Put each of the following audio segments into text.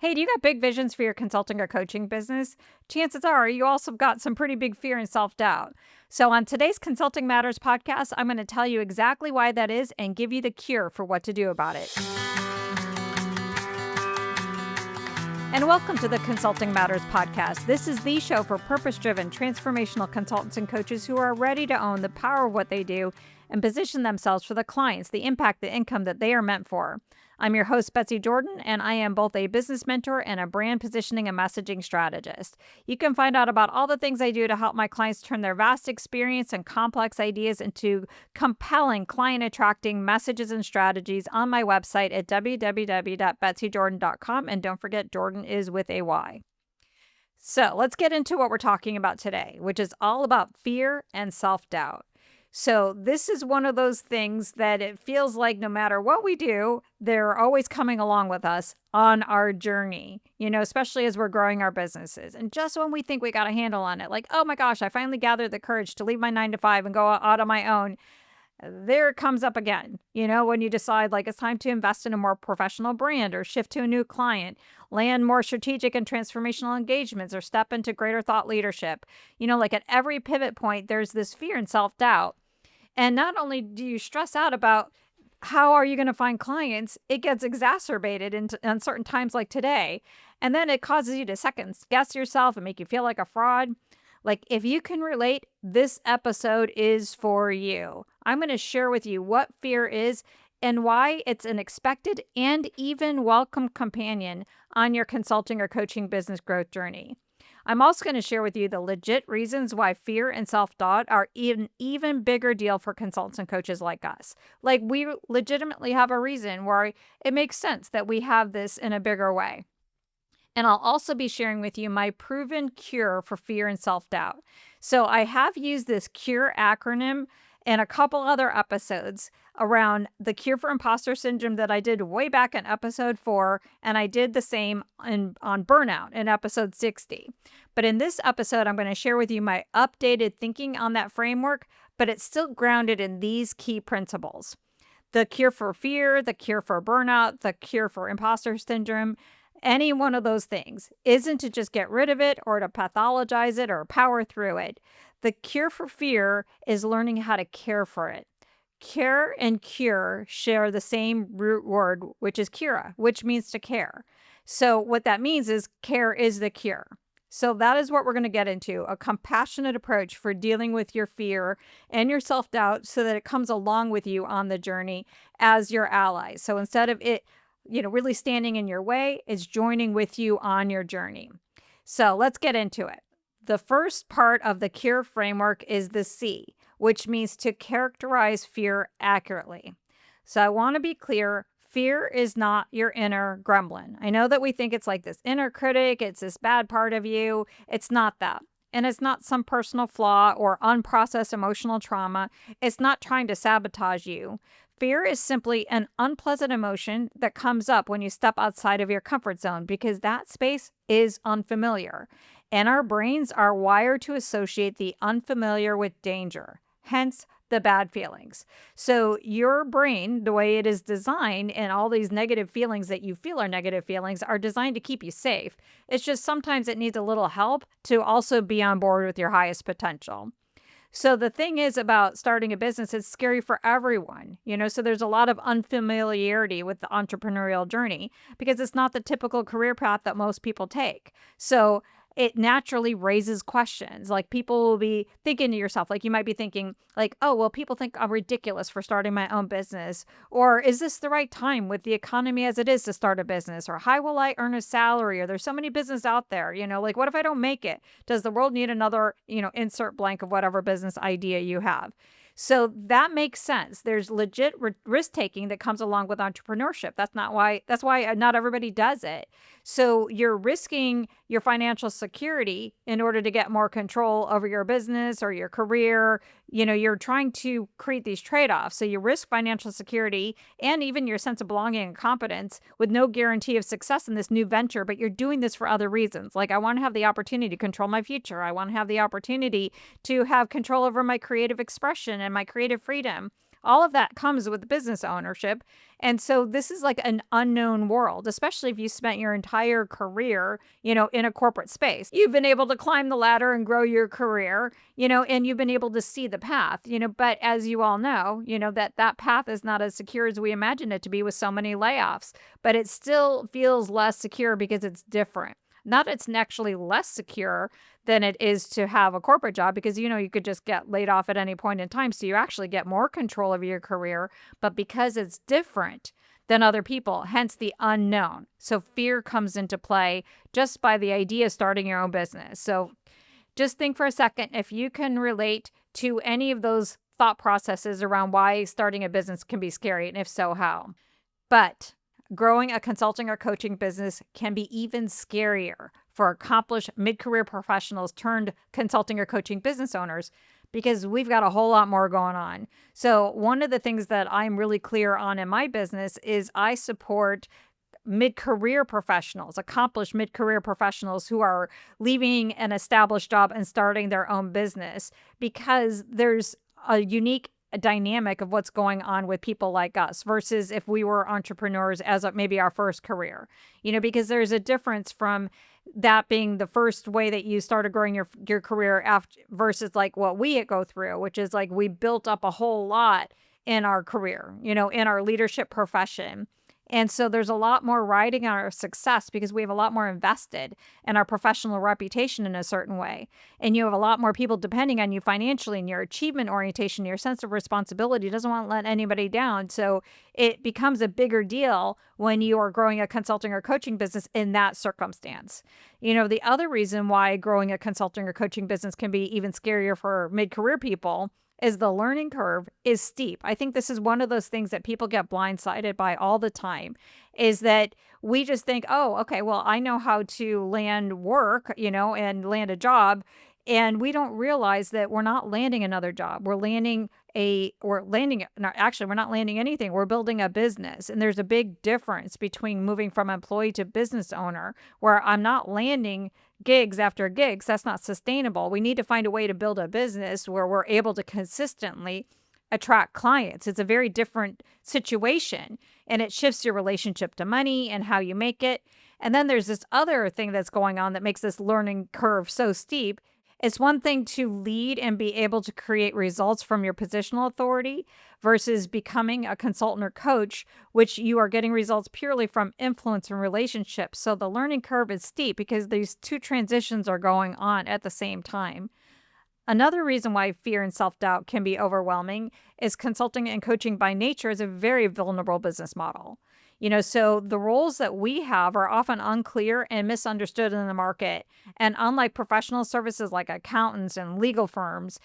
Hey, do you got big visions for your consulting or coaching business? Chances are you also got some pretty big fear and self doubt. So, on today's Consulting Matters podcast, I'm going to tell you exactly why that is and give you the cure for what to do about it. And welcome to the Consulting Matters podcast. This is the show for purpose driven, transformational consultants and coaches who are ready to own the power of what they do and position themselves for the clients, the impact, the income that they are meant for. I'm your host, Betsy Jordan, and I am both a business mentor and a brand positioning and messaging strategist. You can find out about all the things I do to help my clients turn their vast experience and complex ideas into compelling, client attracting messages and strategies on my website at www.betsyjordan.com. And don't forget, Jordan is with a Y. So let's get into what we're talking about today, which is all about fear and self-doubt. So this is one of those things that it feels like no matter what we do, they're always coming along with us on our journey, especially as we're growing our businesses. And just when we think we got a handle on it, like, oh my gosh, I finally gathered the courage to leave my 9 to 5 and go out on my own. There it comes up again, when you decide like it's time to invest in a more professional brand or shift to a new client, land more strategic and transformational engagements, or step into greater thought leadership. Like at every pivot point, there's this fear and self-doubt. And not only do you stress out about how are you going to find clients, it gets exacerbated in certain times like today. And then it causes you to second guess yourself and make you feel like a fraud. Like if you can relate, this episode is for you. I'm going to share with you what fear is and why it's an expected and even welcome companion on your consulting or coaching business growth journey. I'm also going to share with you the legit reasons why fear and self-doubt are an even bigger deal for consultants and coaches like us. Like we legitimately have a reason where it makes sense that we have this in a bigger way. And I'll also be sharing with you my proven cure for fear and self-doubt. So I have used this C.U.R.E acronym in a couple other episodes around the cure for imposter syndrome that I did way back in episode 4, and I did the same on burnout in episode 60. But in this episode, I'm going to share with you my updated thinking on that framework, but it's still grounded in these key principles. The cure for fear, the cure for burnout, the cure for imposter syndrome, any one of those things isn't to just get rid of it or to pathologize it or power through it. The cure for fear is learning how to care for it. Care and cure share the same root word, which is cura, which means to care. So what that means is care is the cure. So that is what we're going to get into, a compassionate approach for dealing with your fear and your self-doubt so that it comes along with you on the journey as your ally. So instead of it really standing in your way, is joining with you on your journey. So let's get into it. The first part of the C.U.R.E framework is the C, which means to characterize fear accurately. So I want to be clear, fear is not your inner gremlin. I know that we think it's like this inner critic, it's this bad part of you. It's not that. And it's not some personal flaw or unprocessed emotional trauma. It's not trying to sabotage you. Fear is simply an unpleasant emotion that comes up when you step outside of your comfort zone because that space is unfamiliar. And our brains are wired to associate the unfamiliar with danger, hence the bad feelings. So your brain, the way it is designed, and all these negative feelings that you feel are negative feelings are designed to keep you safe. It's just sometimes it needs a little help to also be on board with your highest potential. So the thing is about starting a business, it's scary for everyone, so there's a lot of unfamiliarity with the entrepreneurial journey because it's not the typical career path that most people take. So it naturally raises questions. Like people will be thinking to yourself, like you might be thinking like, oh, well, people think I'm ridiculous for starting my own business. Or is this the right time with the economy as it is to start a business? Or how will I earn a salary? Or there's so many businesses out there, like what if I don't make it? Does the world need another, insert blank of whatever business idea you have? So that makes sense. There's legit risk taking that comes along with entrepreneurship. That's why not everybody does it. So you're risking your financial security in order to get more control over your business or your career. You're trying to create these trade-offs. So you risk financial security and even your sense of belonging and competence with no guarantee of success in this new venture, but you're doing this for other reasons. Like I want to have the opportunity to control my future. I want to have the opportunity to have control over my creative expression and my creative freedom. All of that comes with business ownership. And so this is like an unknown world, especially if you spent your entire career, in a corporate space. You've been able to climb the ladder and grow your career, and you've been able to see the path, but as you all know, that path is not as secure as we imagine it to be with so many layoffs, but it still feels less secure because it's different. Not it's actually less secure than it is to have a corporate job because, you could just get laid off at any point in time. So you actually get more control of your career, but because it's different than other people, hence the unknown. So fear comes into play just by the idea of starting your own business. So just think for a second if you can relate to any of those thought processes around why starting a business can be scary, and if so, how. But growing a consulting or coaching business can be even scarier for accomplished mid-career professionals turned consulting or coaching business owners because we've got a whole lot more going on. So one of the things that I'm really clear on in my business is I support mid-career professionals, accomplished mid-career professionals who are leaving an established job and starting their own business because there's a unique dynamic of what's going on with people like us versus if we were entrepreneurs as maybe our first career, because there's a difference from that being the first way that you started growing your career after versus like what we go through, which is like we built up a whole lot in our career, in our leadership profession. And so there's a lot more riding on our success because we have a lot more invested in our professional reputation in a certain way. And you have a lot more people depending on you financially, and your achievement orientation, your sense of responsibility doesn't want to let anybody down. So it becomes a bigger deal when you are growing a consulting or coaching business in that circumstance. The other reason why growing a consulting or coaching business can be even scarier for mid-career people is the learning curve is steep. I think this is one of those things that people get blindsided by all the time, is that we just think, oh, okay, well, I know how to land work, and land a job. And we don't realize that we're not landing another job. We're not landing anything. We're building a business. And there's a big difference between moving from employee to business owner, where I'm not landing gigs after gigs. That's not sustainable. We need to find a way to build a business where we're able to consistently attract clients. It's a very different situation, and it shifts your relationship to money and how you make it. And then there's this other thing that's going on that makes this learning curve so steep. It's one thing to lead and be able to create results from your positional authority versus becoming a consultant or coach, which you are getting results purely from influence and relationships. So the learning curve is steep because these two transitions are going on at the same time. Another reason why fear and self-doubt can be overwhelming is consulting and coaching by nature is a very vulnerable business model. So the roles that we have are often unclear and misunderstood in the market. And unlike professional services like accountants and legal firms,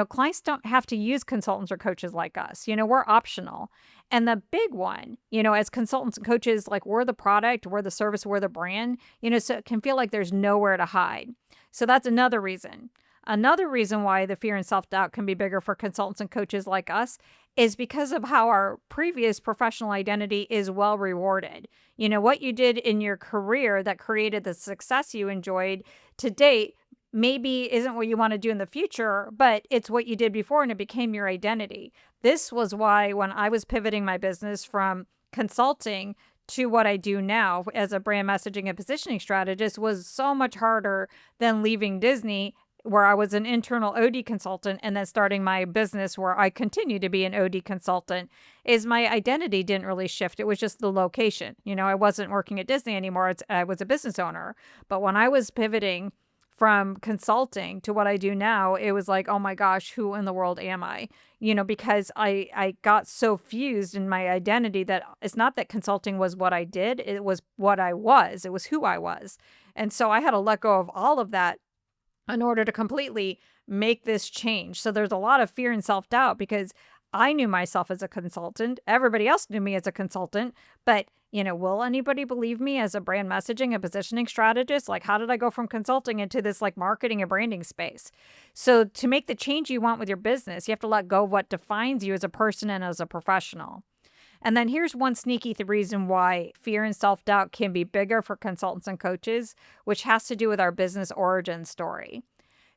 clients don't have to use consultants or coaches like us. We're optional. And the big one, as consultants and coaches, like we're the product, we're the service, we're the brand, so it can feel like there's nowhere to hide. So that's another reason. Another reason why the fear and self-doubt can be bigger for consultants and coaches like us is because of how our previous professional identity is well rewarded. What you did in your career that created the success you enjoyed to date maybe isn't what you want to do in the future, but it's what you did before and it became your identity. This was why when I was pivoting my business from consulting to what I do now as a brand messaging and positioning strategist was so much harder than leaving Disney, where I was an internal OD consultant, and then starting my business where I continue to be an OD consultant, is my identity didn't really shift. It was just the location. I wasn't working at Disney anymore. I was a business owner. But when I was pivoting from consulting to what I do now, it was like, oh my gosh, who in the world am I? Because I got so fused in my identity that it's not that consulting was what I did. It was what I was. It was who I was. And so I had to let go of all of that in order to completely make this change. So there's a lot of fear and self-doubt because I knew myself as a consultant. Everybody else knew me as a consultant. But, will anybody believe me as a brand messaging and positioning strategist? Like, how did I go from consulting into this like marketing and branding space? So to make the change you want with your business, you have to let go of what defines you as a person and as a professional. And then here's one sneaky reason why fear and self-doubt can be bigger for consultants and coaches, which has to do with our business origin story.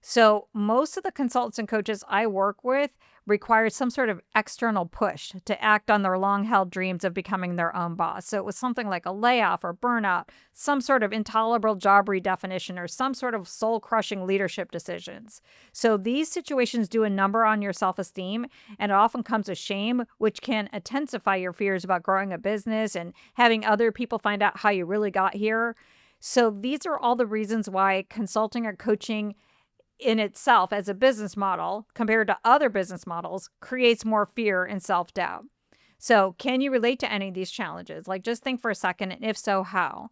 So most of the consultants and coaches I work with required some sort of external push to act on their long-held dreams of becoming their own boss. So it was something like a layoff or burnout, some sort of intolerable job redefinition, or some sort of soul-crushing leadership decisions. So these situations do a number on your self-esteem, and it often comes with shame, which can intensify your fears about growing a business and having other people find out how you really got here. So these are all the reasons why consulting or coaching in itself as a business model compared to other business models creates more fear and self-doubt. So, can you relate to any of these challenges? Like, just think for a second, and if so, how?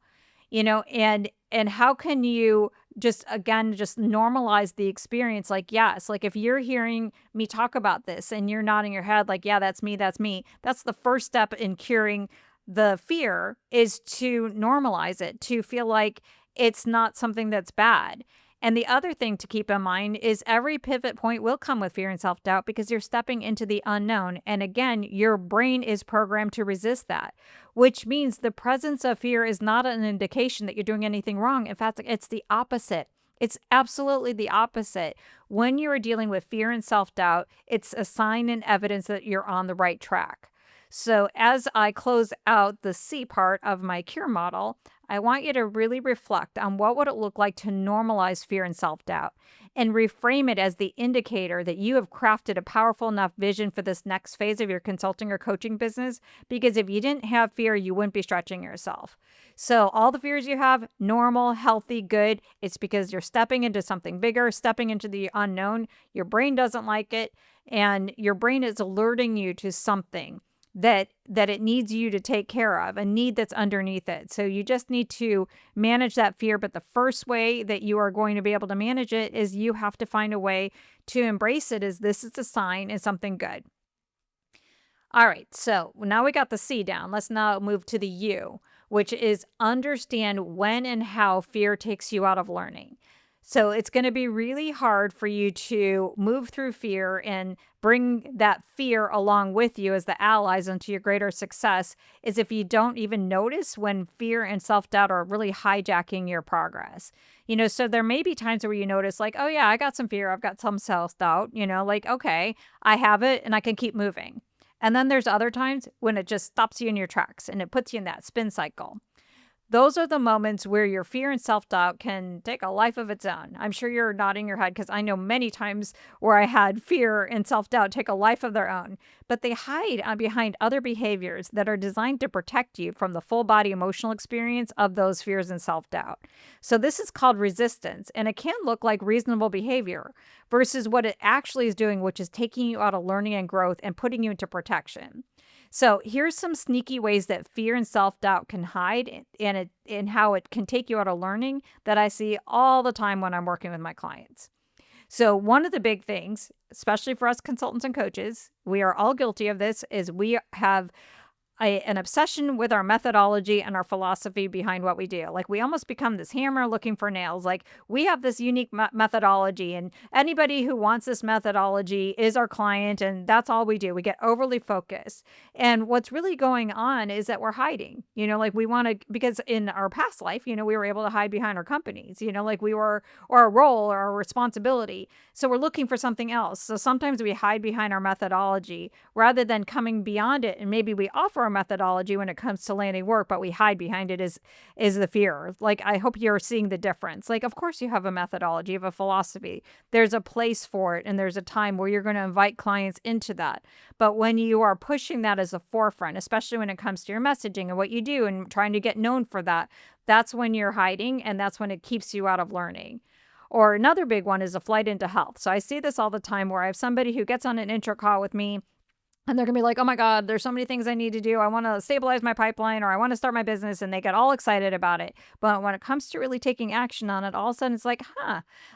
And how can you just again just normalize the experience? Like, yes, like if you're hearing me talk about this and you're nodding your head like, yeah, that's me, that's me. That's the first step in curing the fear, is to normalize it, to feel like it's not something that's bad. And the other thing to keep in mind is every pivot point will come with fear and self doubt because you're stepping into the unknown. And again, your brain is programmed to resist that, which means the presence of fear is not an indication that you're doing anything wrong. In fact, it's the opposite. It's absolutely the opposite. When you are dealing with fear and self doubt, it's a sign and evidence that you're on the right track. So, as I close out the C part of my cure model, I want you to really reflect on what would it look like to normalize fear and self-doubt and reframe it as the indicator that you have crafted a powerful enough vision for this next phase of your consulting or coaching business. Because if you didn't have fear, you wouldn't be stretching yourself. So all the fears you have, normal, healthy, good, it's because you're stepping into something bigger, stepping into the unknown. Your brain doesn't like it, and your brain is alerting you to something that it needs you to take care of, a need that's underneath it. So you just need to manage that fear. But the first way that you are going to be able to manage it is you have to find a way to embrace it as this is a sign and something good. All right, so now we got the C down. Let's now move to the U, which is understand when and how fear takes you out of learning. So it's going to be really hard for you to move through fear and bring that fear along with you as the allies into your greater success, is if you don't even notice when fear and self-doubt are really hijacking your progress. So there may be times where you notice like, oh yeah, I got some fear, I've got some self-doubt, like, okay, I have it and I can keep moving. And then there's other times when it just stops you in your tracks and it puts you in that spin cycle. Those are the moments where your fear and self-doubt can take a life of its own. I'm sure you're nodding your head because I know many times where I had fear and self-doubt take a life of their own, but they hide behind other behaviors that are designed to protect you from the full body emotional experience of those fears and self-doubt. So this is called resistance, and it can look like reasonable behavior versus what it actually is doing, which is taking you out of learning and growth and putting you into protection. So here's some sneaky ways that fear and self-doubt can hide and how it can take you out of learning that I see all the time when I'm working with my clients. So one of the big things, especially for us consultants and coaches, we are all guilty of this, is we have an obsession with our methodology and our philosophy behind what we do. Like we almost become this hammer looking for nails. Like we have this unique methodology, and anybody who wants this methodology is our client, and that's all we do. We get overly focused. And what's really going on is that we're hiding, like we want to, because in our past life, we were able to hide behind our companies, like we were, or our role or our responsibility. So we're looking for something else. So sometimes we hide behind our methodology rather than coming beyond it. And maybe we offer a methodology when it comes to landing work, but we hide behind it is the fear. Like, I hope you're seeing the difference. Like, of course you have a methodology, you have a philosophy. There's a place for it, and there's a time where you're going to invite clients into that. But when you are pushing that as a forefront, especially when it comes to your messaging and what you do and trying to get known for that, that's when you're hiding, and that's when it keeps you out of learning. Or another big one is a flight into health. So I see this all the time where I have somebody who gets on an intro call with me, and they're going to be like, oh my God, there's so many things I need to do. I want to stabilize my pipeline, or I want to start my business. And they get all excited about it. But when it comes to really taking action on it, all of a sudden it's like,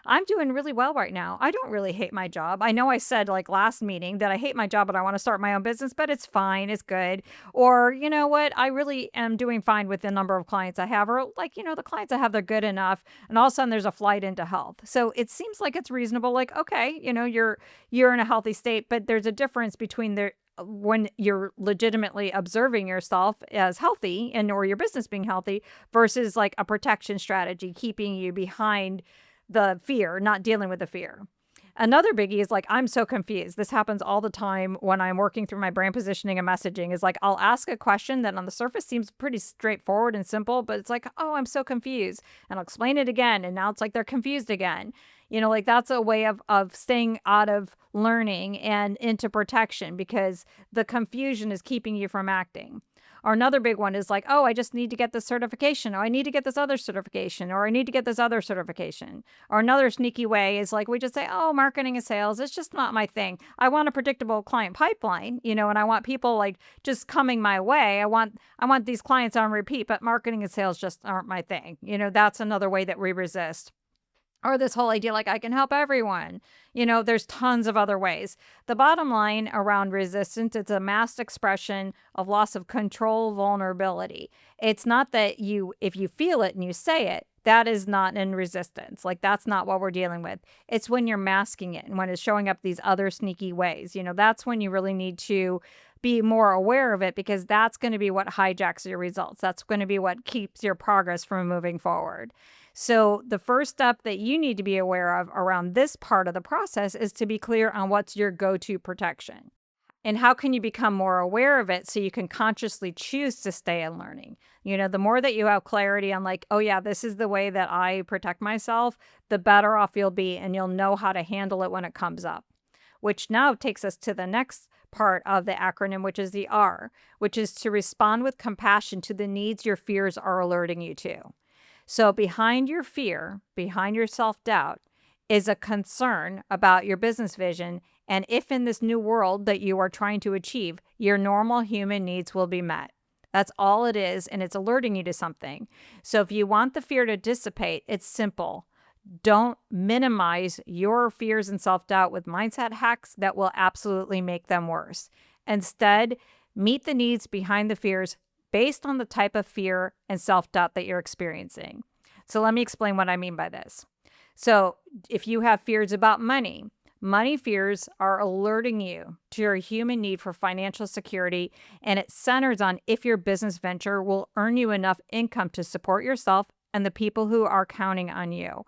I'm doing really well right now. I don't really hate my job. I know I said like last meeting that I hate my job, but I want to start my own business, but it's fine. It's good. Or you know what? I really am doing fine with the number of clients I have, or like, the clients I have, they're good enough. And all of a sudden there's a flight into health. So it seems like it's reasonable. Like, okay, you're in a healthy state, but there's a difference between when you're legitimately observing yourself as healthy or your business being healthy versus like a protection strategy, keeping you behind the fear, not dealing with the fear. Another biggie is like, I'm so confused. This happens all the time when I'm working through my brand positioning and messaging is like, I'll ask a question that on the surface seems pretty straightforward and simple, but it's like, oh, I'm so confused. And I'll explain it again. And now it's like they're confused again. Like that's a way of staying out of learning and into protection because the confusion is keeping you from acting. Or another big one is like, oh, I just need to get this certification, or I need to get this other certification, or I need to get this other certification. Or another sneaky way is like we just say, oh, marketing and sales, it's just not my thing. I want a predictable client pipeline, and I want people like just coming my way. I want these clients on repeat, but marketing and sales just aren't my thing. That's another way that we resist. Or this whole idea like I can help everyone. There's tons of other ways. The bottom line around resistance, it's a mass expression of loss of control, vulnerability. It's not that if you feel it and you say it, that is not in resistance. Like that's not what we're dealing with. It's when you're masking it and when it's showing up these other sneaky ways. That's when you really need to be more aware of it because that's going to be what hijacks your results. That's going to be what keeps your progress from moving forward. So the first step that you need to be aware of around this part of the process is to be clear on what's your go-to protection. And how can you become more aware of it so you can consciously choose to stay in learning? The more that you have clarity on like, oh yeah, this is the way that I protect myself, the better off you'll be and you'll know how to handle it when it comes up. Which now takes us to the next part of the acronym, which is the R, which is to respond with compassion to the needs your fears are alerting you to. So behind your fear, behind your self-doubt, is a concern about your business vision and if in this new world that you are trying to achieve, your normal human needs will be met. That's all it is, and it's alerting you to something. So if you want the fear to dissipate, it's simple. Don't minimize your fears and self-doubt with mindset hacks that will absolutely make them worse. Instead, meet the needs behind the fears based on the type of fear and self-doubt that you're experiencing. So let me explain what I mean by this. So if you have fears about money fears are alerting you to your human need for financial security, and it centers on if your business venture will earn you enough income to support yourself and the people who are counting on you.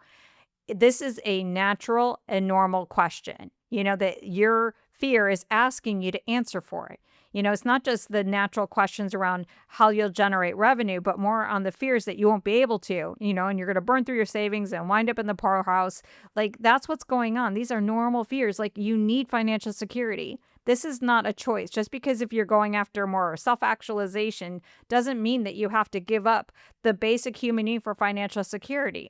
This is a natural and normal question, that your fear is asking you to answer for it. It's not just the natural questions around how you'll generate revenue, but more on the fears that you won't be able to, and you're going to burn through your savings and wind up in the poorhouse. Like that's what's going on. These are normal fears. Like you need financial security. This is not a choice. Just because if you're going after more self-actualization doesn't mean that you have to give up the basic human need for financial security.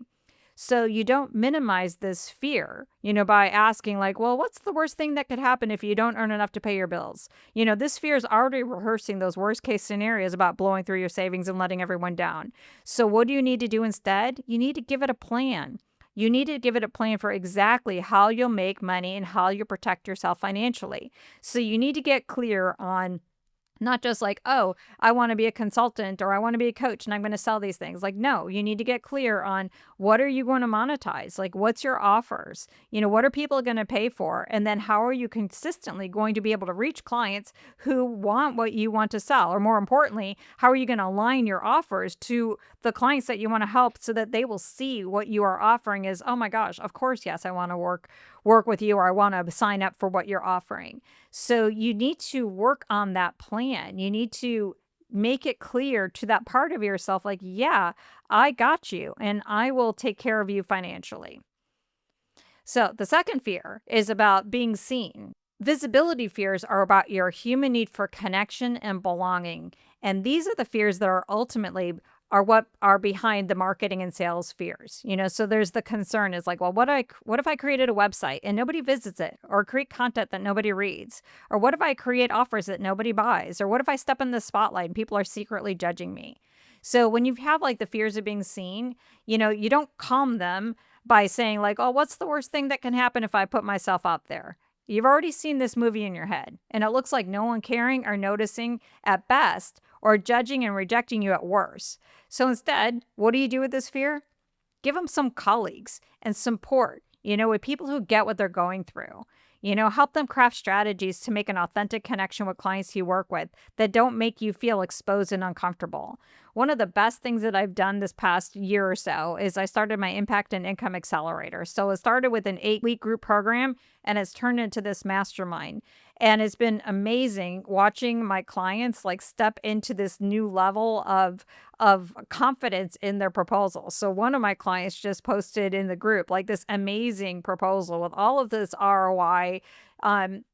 So you don't minimize this fear, by asking like, well, what's the worst thing that could happen if you don't earn enough to pay your bills? This fear is already rehearsing those worst case scenarios about blowing through your savings and letting everyone down. So what do you need to do instead? You need to give it a plan. You need to give it a plan for exactly how you'll make money and how you protect yourself financially. So you need to get clear on not just like, oh, I want to be a consultant or I want to be a coach and I'm going to sell these things. Like, no, you need to get clear on what are you going to monetize? Like, what's your offers? What are people going to pay for? And then how are you consistently going to be able to reach clients who want what you want to sell? Or more importantly, how are you going to align your offers to the clients that you want to help so that they will see what you are offering is, oh my gosh, of course, yes, I want to work with you or I want to sign up for what you're offering. So you need to work on that plan. You need to make it clear to that part of yourself, like, yeah, I got you and I will take care of you financially. So the second fear is about being seen. Visibility fears are about your human need for connection and belonging. And these are the fears that are ultimately are what are behind the marketing and sales fears. So there's the concern is like, well, what if I created a website and nobody visits it, or create content that nobody reads? Or what if I create offers that nobody buys? Or what if I step in the spotlight and people are secretly judging me? So when you have like the fears of being seen, you don't calm them by saying like, oh, what's the worst thing that can happen if I put myself out there? You've already seen this movie in your head, and it looks like no one caring or noticing at best, or judging and rejecting you at worst. So instead, what do you do with this fear? Give them some colleagues and support, with people who get what they're going through. Help them craft strategies to make an authentic connection with clients you work with that don't make you feel exposed and uncomfortable. One of the best things that I've done this past year or so is I started my Impact and Income Accelerator. So it started with an 8-week group program and it's turned into this mastermind. And it's been amazing watching my clients like step into this new level of confidence in their proposal. So one of my clients just posted in the group like this amazing proposal with all of this ROI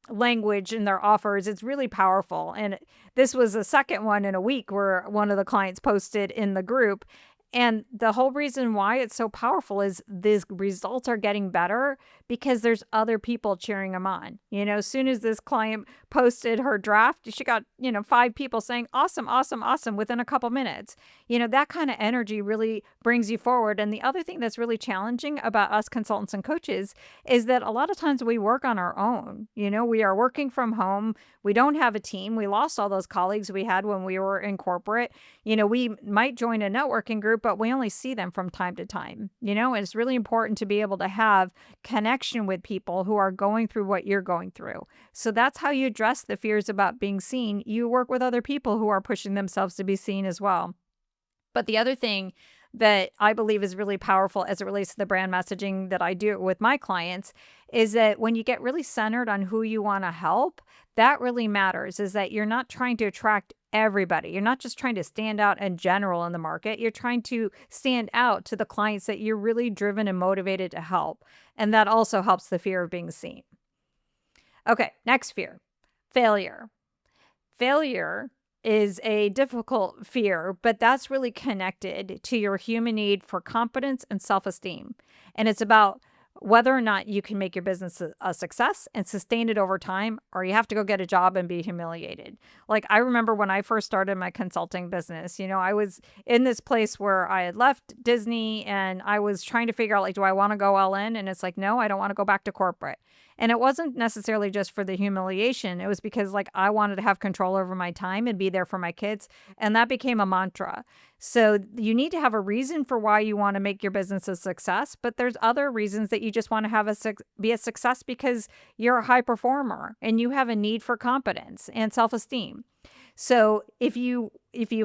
language in their offers. It's really powerful. And this was the second one in a week where one of the clients posted in the group. And the whole reason why it's so powerful is these results are getting better because there's other people cheering them on. As soon as this client posted her draft, she got, 5 people saying, awesome, awesome, awesome within a couple minutes. That kind of energy really brings you forward. And the other thing that's really challenging about us consultants and coaches is that a lot of times we work on our own. We are working from home. We don't have a team. We lost all those colleagues we had when we were in corporate. We might join a networking group, but we only see them from time to time. And it's really important to be able to have connection with people who are going through what you're going through. So that's how you address the fears about being seen. You work with other people who are pushing themselves to be seen as well. But the other thing that I believe is really powerful as it relates to the brand messaging that I do with my clients is that when you get really centered on who you want to help, that really matters, is that you're not trying to attract everybody. You're not just trying to stand out in general in the market. You're trying to stand out to the clients that you're really driven and motivated to help. And that also helps the fear of being seen. Okay, next fear, failure. Failure is a difficult fear, but that's really connected to your human need for confidence and self-esteem. And it's about whether or not you can make your business a success and sustain it over time, or you have to go get a job and be humiliated. Like I remember when I first started my consulting business, I was in this place where I had left Disney and I was trying to figure out like, do I want to go all in? And it's like, no, I don't want to go back to corporate. And it wasn't necessarily just for the humiliation. It was because like I wanted to have control over my time and be there for my kids. And that became a mantra. So you need to have a reason for why you want to make your business a success, but there's other reasons that you just want to have be a success because you're a high performer and you have a need for competence and self-esteem. So if you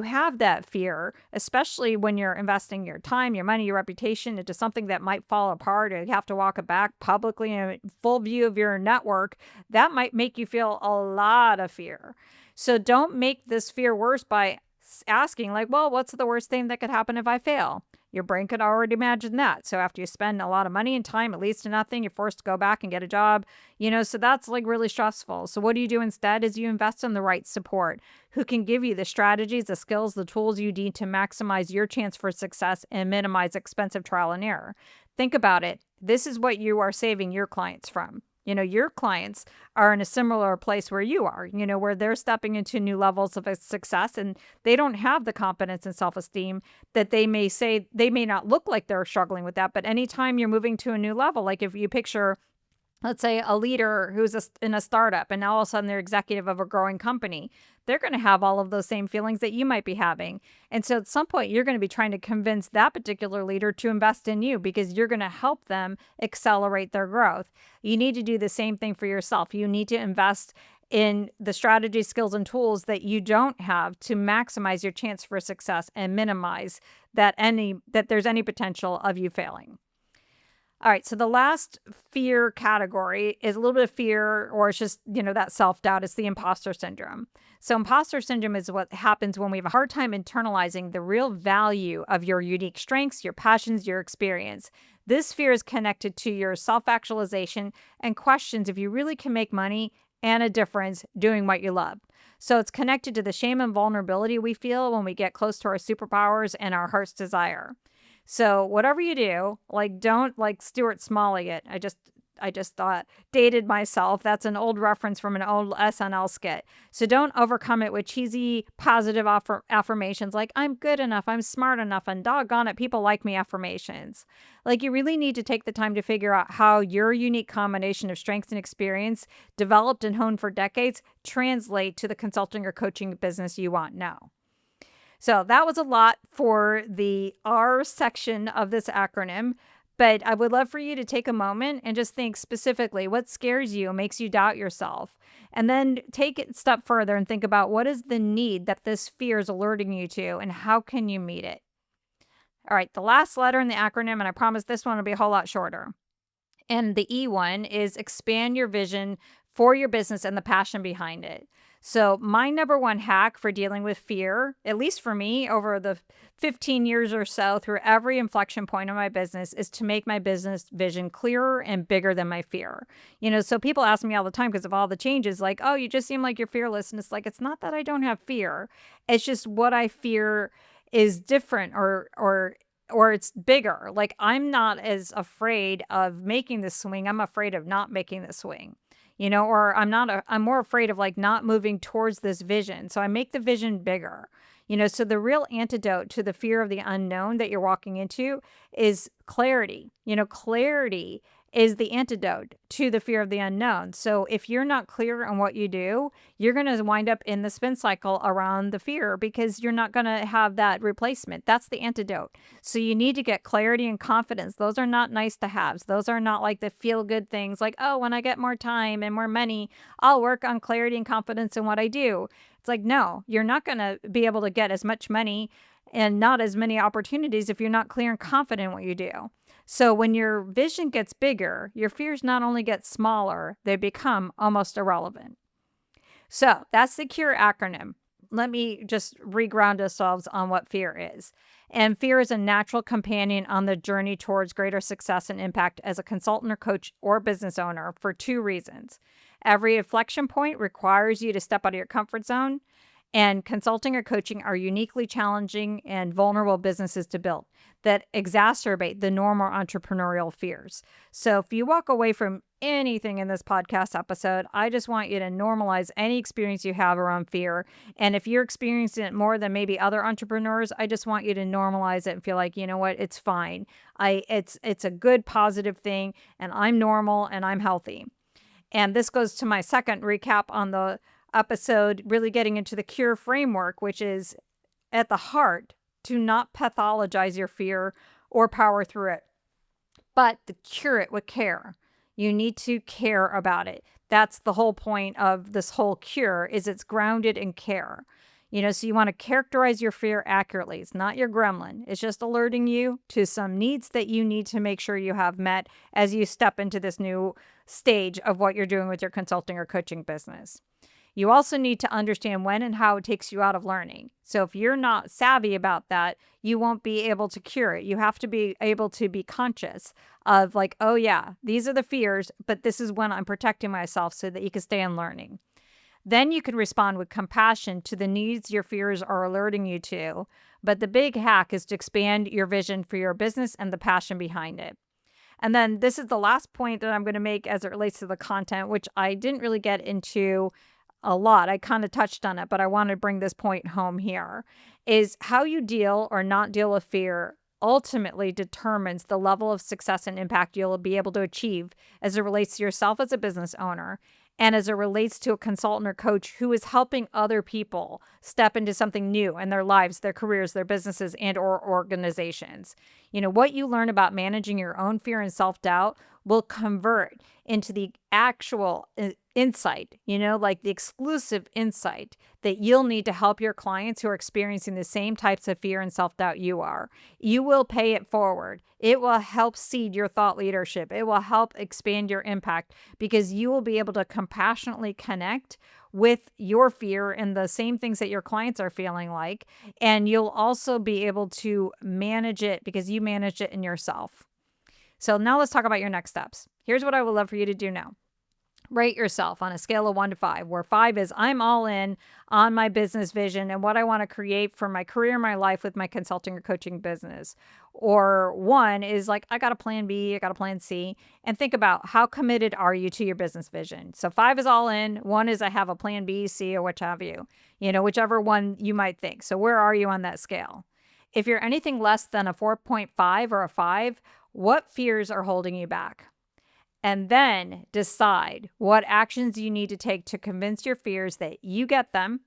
have that fear, especially when you're investing your time, your money, your reputation into something that might fall apart or you have to walk it back publicly in full view of your network, that might make you feel a lot of fear. So don't make this fear worse by asking like, well, what's the worst thing that could happen if I fail? Your brain could already imagine that. So after you spend a lot of money and time, it leads to nothing. You're forced to go back and get a job, so that's like really stressful. So what do you do instead is you invest in the right support who can give you the strategies, the skills, the tools you need to maximize your chance for success and minimize expensive trial and error. Think about it. This is what you are saving your clients from. Your clients are in a similar place where you are, where they're stepping into new levels of success and they don't have the confidence and self-esteem that they may say. They may not look like they're struggling with that, but anytime you're moving to a new level, like if you picture, let's say a leader who's in a startup and now all of a sudden they're executive of a growing company, they're going to have all of those same feelings that you might be having. And so at some point, you're going to be trying to convince that particular leader to invest in you because you're going to help them accelerate their growth. You need to do the same thing for yourself. You need to invest in the strategy, skills, and tools that you don't have to maximize your chance for success and minimize that there's any potential of you failing. All right, so the last fear category is a little bit of fear, or it's just, that self-doubt. It's the imposter syndrome. So imposter syndrome is what happens when we have a hard time internalizing the real value of your unique strengths, your passions, your experience. This fear is connected to your self-actualization and questions if you really can make money and a difference doing what you love. So it's connected to the shame and vulnerability we feel when we get close to our superpowers and our heart's desire. So whatever you do, like don't like Stuart Smalley it. I just thought dated myself. That's an old reference from an old SNL skit. So don't overcome it with cheesy positive affirmations like I'm good enough, I'm smart enough, and doggone it, people like me affirmations. Like you really need to take the time to figure out how your unique combination of strengths and experience developed and honed for decades translate to the consulting or coaching business you want now. So that was a lot for the R section of this acronym, But I would love for you to take a moment and just think specifically what scares you, makes you doubt yourself. And then take it a step further and think about what is the need that this fear is alerting you to and how can you meet it? All right, the last letter in the acronym, and I promise this one will be a whole lot shorter. And the E one is expand your vision for your business and the passion behind it. So, my number one hack for dealing with fear, at least for me over the 15 years or so through every inflection point of my business, is to make my business vision clearer and bigger than my fear. So people ask me all the time because of all the changes, like, oh, you just seem like you're fearless. And it's like, it's not that I don't have fear. It's just what I fear is different or it's bigger. Like, I'm not as afraid of making the swing. I'm afraid of not making the swing. Or I'm more afraid of like not moving towards this vision. So I make the vision bigger. So the real antidote to the fear of the unknown that you're walking into is clarity. Clarity is the antidote to the fear of the unknown. So if you're not clear on what you do, you're going to wind up in the spin cycle around the fear because you're not going to have that replacement. That's the antidote. So you need to get clarity and confidence. Those are not nice to haves. Those are not like the feel good things like, oh, when I get more time and more money, I'll work on clarity and confidence in what I do. It's like, no, you're not going to be able to get as much money and not as many opportunities if you're not clear and confident in what you do. So when your vision gets bigger, your fears not only get smaller, they become almost irrelevant. So that's the C.U.R.E acronym. Let me just reground ourselves on what fear is. And fear is a natural companion on the journey towards greater success and impact as a consultant or coach or business owner for two reasons. Every inflection point requires you to step out of your comfort zone, and consulting or coaching are uniquely challenging and vulnerable businesses to build that exacerbate the normal entrepreneurial fears. So if you walk away from anything in this podcast episode, I just want you to normalize any experience you have around fear. And if you're experiencing it more than maybe other entrepreneurs, I just want you to normalize it and feel like, you know what, it's fine. It's a good positive thing, and I'm normal and I'm healthy. And this goes to my second recap on the episode, really getting into the C.U.R.E framework, which is at the heart to not pathologize your fear or power through it, but to cure it with care. You need to care about it. That's the whole point of this whole cure, is it's grounded in care. So you want to characterize your fear accurately. It's not your gremlin. It's just alerting you to some needs that you need to make sure you have met as you step into this new stage of what you're doing with your consulting or coaching business. You also need to understand when and how it takes you out of learning. So if you're not savvy about that, you won't be able to cure it. You have to be able to be conscious of like, oh yeah, these are the fears, but this is when I'm protecting myself so that you can stay in learning. Then you can respond with compassion to the needs your fears are alerting you to. But the big hack is to expand your vision for your business and the passion behind it. And then this is the last point that I'm going to make as it relates to the content, which I didn't really get into a lot. I kind of touched on it, but I want to bring this point home here, is how you deal or not deal with fear ultimately determines the level of success and impact you'll be able to achieve as it relates to yourself as a business owner and as it relates to a consultant or coach who is helping other people step into something new in their lives, their careers, their businesses, and or organizations. What you learn about managing your own fear and self-doubt will convert into the actual insight, like the exclusive insight that you'll need to help your clients who are experiencing the same types of fear and self-doubt you are. You will pay it forward. It will help seed your thought leadership. It will help expand your impact because you will be able to compassionately connect with your fear and the same things that your clients are feeling like. And you'll also be able to manage it because you manage it in yourself. So now let's talk about your next steps. Here's what I would love for you to do now. Rate yourself on a scale of 1 to 5, where 5 is I'm all in on my business vision and what I want to create for my career, my life with my consulting or coaching business. Or 1 is like, I got a plan B, I got a plan C. And think about how committed are you to your business vision. So 5 is all in. 1 is I have a plan B, C, or what have you. Whichever one you might think. So where are you on that scale? If you're anything less than a 4.5 or a 5, what fears are holding you back? And then decide what actions you need to take to convince your fears that you get them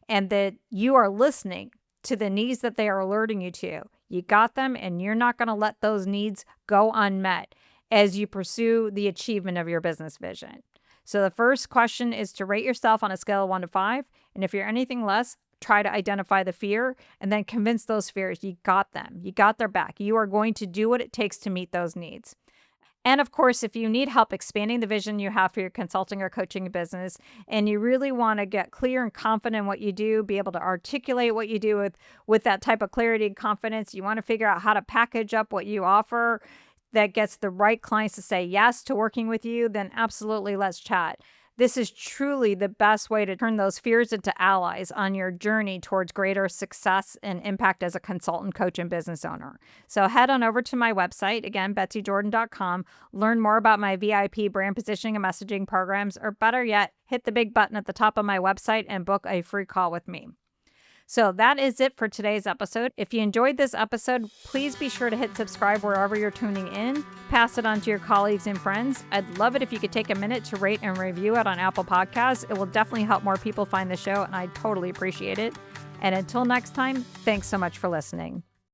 and that you are listening to the needs that they are alerting you to. You got them, and you're not going to let those needs go unmet as you pursue the achievement of your business vision. So the first question is to rate yourself on a scale of 1 to 5. And if you're anything less, try to identify the fear and then convince those fears you got them. You got their back. You are going to do what it takes to meet those needs. And of course, if you need help expanding the vision you have for your consulting or coaching business, and you really want to get clear and confident in what you do, be able to articulate what you do with that type of clarity and confidence, you want to figure out how to package up what you offer that gets the right clients to say yes to working with you, then absolutely let's chat. This is truly the best way to turn those fears into allies on your journey towards greater success and impact as a consultant, coach, and business owner. So head on over to my website, again, betsejordan.com, learn more about my VIP brand positioning and messaging programs, or better yet, hit the big button at the top of my website and book a free call with me. So that is it for today's episode. If you enjoyed this episode, please be sure to hit subscribe wherever you're tuning in. Pass it on to your colleagues and friends. I'd love it if you could take a minute to rate and review it on Apple Podcasts. It will definitely help more people find the show, and I totally appreciate it. And until next time, thanks so much for listening.